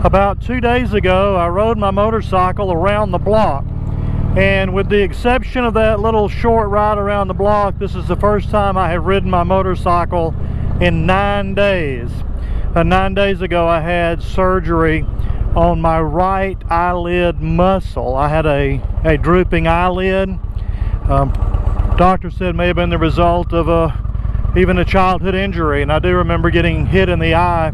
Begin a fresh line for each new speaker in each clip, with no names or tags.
About 2 days ago, I rode my motorcycle around the block, and with the exception of that little short ride around the block, this is the first time I have ridden my motorcycle in 9 days. 9 days ago, I had surgery on my right eyelid muscle. I had a drooping eyelid. Doctor said it may have been the result of even a childhood injury, and I do remember getting hit in the eye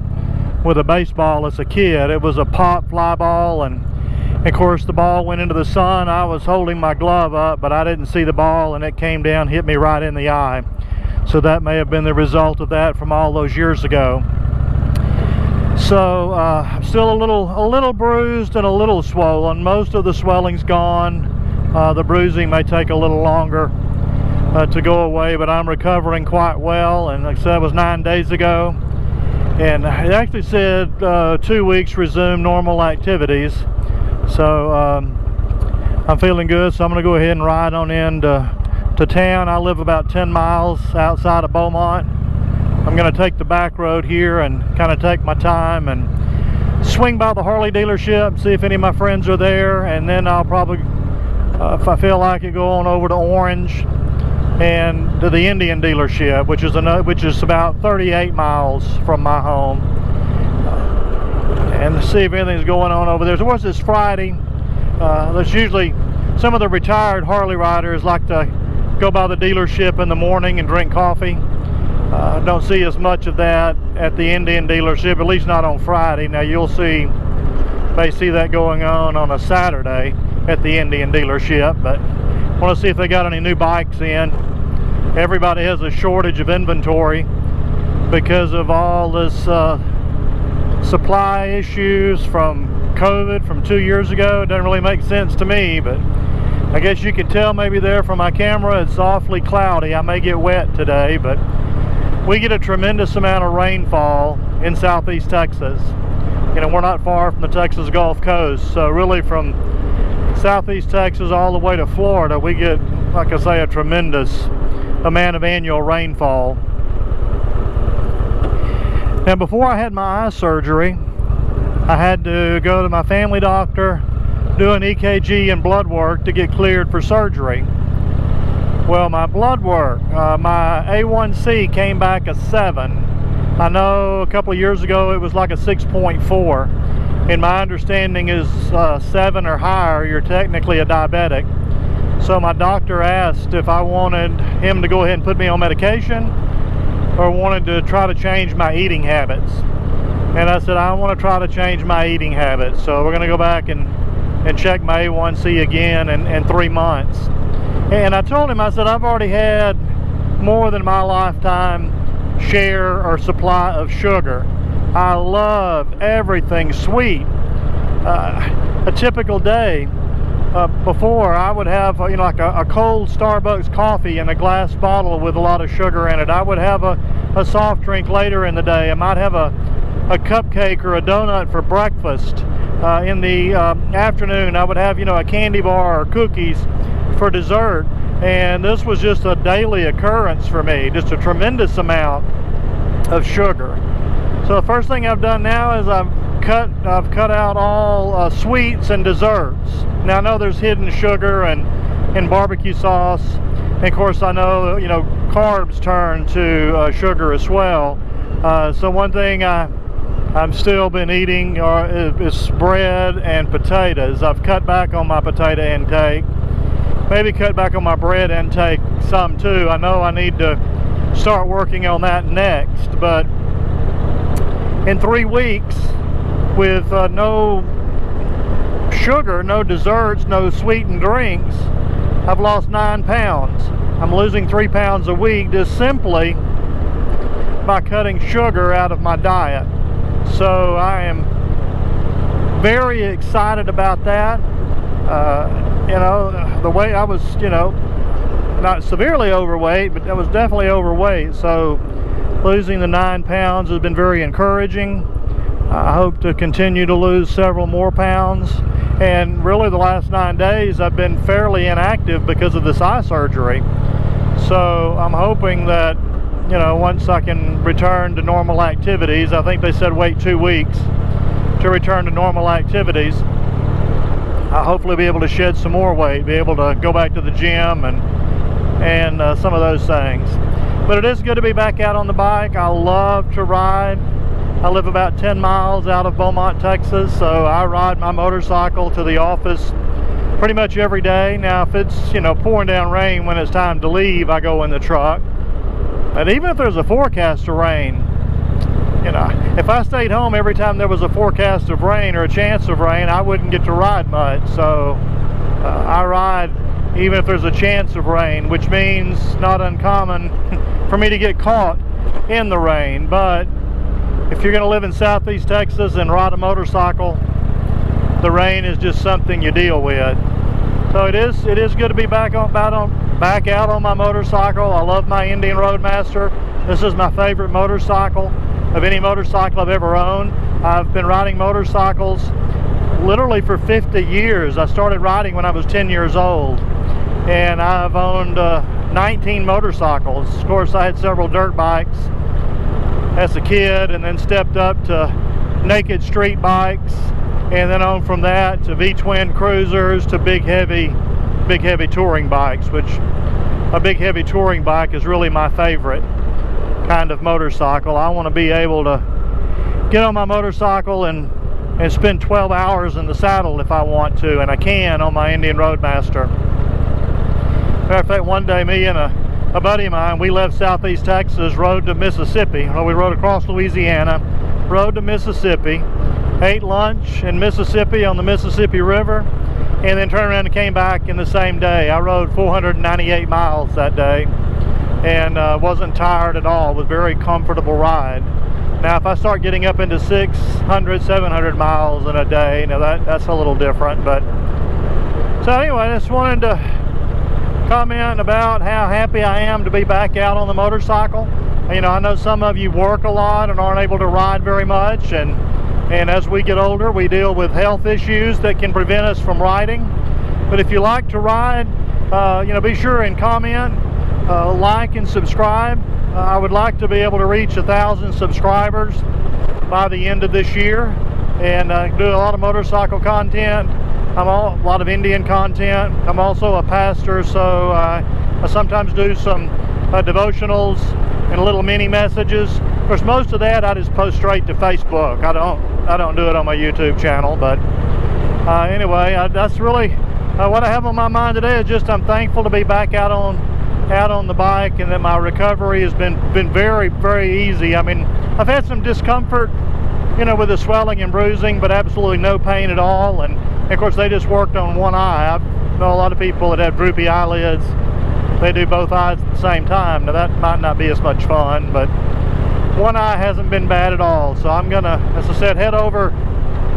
with a baseball as a kid. It was a pop fly ball, and of course the ball went into the sun. I was holding my glove up, but I didn't see the ball, and it came down, hit me right in the eye. So that may have been the result of that from all those years ago. So I'm still a little bruised and a little swollen. Most of the swelling's gone. The bruising may take a little longer to go away, but I'm recovering quite well. And like I said, it was 9 days ago, and it actually said 2 weeks resume normal activities. So I'm feeling good, so I'm going to go ahead and ride on into town. I live about 10 miles outside of Beaumont. I'm going to take the back road here and kind of take my time and swing by the Harley dealership, see if any of my friends are there, and then I'll probably, if I feel like it, go on over to Orange and to the Indian dealership, which is about 38 miles from my home, and see if anything's going on over there. So what's this Friday? There's usually some of the retired Harley riders like to go by the dealership in the morning and drink coffee. Don't see as much of that at the Indian dealership, at least not on Friday. Now you may see that going on a Saturday at the Indian dealership, but I want to see if they got any new bikes in. Everybody has a shortage of inventory because of all this supply issues from COVID from 2 years ago. It doesn't really make sense to me, but I guess you can tell maybe there from my camera it's awfully cloudy. I may get wet today, but we get a tremendous amount of rainfall in southeast Texas. You know, we're not far from the Texas Gulf Coast, so really from southeast Texas all the way to Florida, we get, like I say, a tremendous amount of annual rainfall. Now, before I had my eye surgery, I had to go to my family doctor, do an EKG and blood work to get cleared for surgery. Well, my blood work, my A1C came back a 7. I know a couple of years ago it was like a 6.4, and my understanding is 7 or higher, you're technically a diabetic. So my doctor asked if I wanted him to go ahead and put me on medication or wanted to try to change my eating habits. And I said, I want to try to change my eating habits. So we're going to go back and check my A1C again in 3 months. And I told him, I said, I've already had more than my lifetime share or supply of sugar. I love everything sweet. A typical day before, I would have, you know, like a cold Starbucks coffee in a glass bottle with a lot of sugar in it. I would have a soft drink later in the day. I might have a cupcake or a donut for breakfast. In the afternoon, I would have, you know, a candy bar or cookies for dessert. And this was just a daily occurrence for me, just a tremendous amount of sugar. So the first thing I've done now is I've cut out all sweets and desserts. Now I know there's hidden sugar and barbecue sauce, and of course I know, you know, carbs turn to sugar as well. So one thing I've still been eating is bread and potatoes. I've cut back on my potato intake, maybe cut back on my bread intake some too. I know I need to start working on that next, but in 3 weeks with no sugar, no desserts, no sweetened drinks, I've lost 9 pounds. I'm losing 3 pounds a week just simply by cutting sugar out of my diet. So I am very excited about that. You know, the way I was, you know, not severely overweight, but I was definitely overweight. So losing the 9 pounds has been very encouraging. I hope to continue to lose several more pounds. And really the last 9 days I've been fairly inactive because of this eye surgery. So I'm hoping that, you know, once I can return to normal activities, I think they said wait 2 weeks to return to normal activities. I'll hopefully be able to shed some more weight, be able to go back to the gym and some of those things. But it is good to be back out on the bike. I love to ride. I live about 10 miles out of Beaumont, Texas, so I ride my motorcycle to the office pretty much every day. Now, if it's, you know, pouring down rain when it's time to leave, I go in the truck. But even if there's a forecast of rain, you know, if I stayed home every time there was a forecast of rain or a chance of rain, I wouldn't get to ride much. So I ride even if there's a chance of rain, which means not uncommon for me to get caught in the rain. But if you're going to live in Southeast Texas and ride a motorcycle, the rain is just something you deal with. So it is good to be back out on my motorcycle. I love my Indian Roadmaster. This is my favorite motorcycle of any motorcycle I've ever owned. I've been riding motorcycles literally for 50 years. I started riding when I was 10 years old, and I've owned 19 motorcycles. Of course, I had several dirt bikes as a kid, and then stepped up to naked street bikes, and then on from that to V-twin cruisers to big heavy touring bikes, which a big heavy touring bike is really my favorite kind of motorcycle. I want to be able to get on my motorcycle and spend 12 hours in the saddle if I want to, and I can on my Indian Roadmaster. Matter of fact, one day me and a buddy of mine, we left Southeast Texas, rode to Mississippi. Well, we rode across Louisiana, rode to Mississippi, ate lunch in Mississippi on the Mississippi River, and then turned around and came back in the same day. I rode 498 miles that day, and wasn't tired at all. It was a very comfortable ride. Now, if I start getting up into 600, 700 miles in a day, you know, that's a little different. But so anyway, I just wanted to comment about how happy I am to be back out on the motorcycle. You know, I know some of you work a lot and aren't able to ride very much, and as we get older, we deal with health issues that can prevent us from riding. But if you like to ride, you know, be sure and comment, like and subscribe. I would like to be able to reach 1,000 subscribers by the end of this year, and do a lot of motorcycle content. A lot of Indian content. I'm also a pastor, so I sometimes do some devotionals and little mini messages. Of course, most of that I just post straight to Facebook. I don't do it on my YouTube channel. But anyway, that's really what I have on my mind today. Is just I'm thankful to be back out on the bike, and that my recovery has been very, very easy. I mean, I've had some discomfort, you know, with the swelling and bruising, but absolutely no pain at all. And of course, they just worked on one eye. I know a lot of people that have droopy eyelids. They do both eyes at the same time. Now, that might not be as much fun, but one eye hasn't been bad at all. So I'm gonna, as I said, head over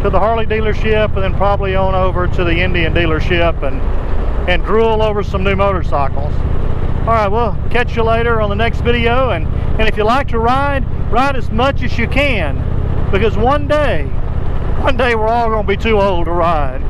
to the Harley dealership, and then probably on over to the Indian dealership and drool over some new motorcycles. All right, we'll catch you later on the next video. And if you like to ride as much as you can, because one day we're all going to be too old to ride.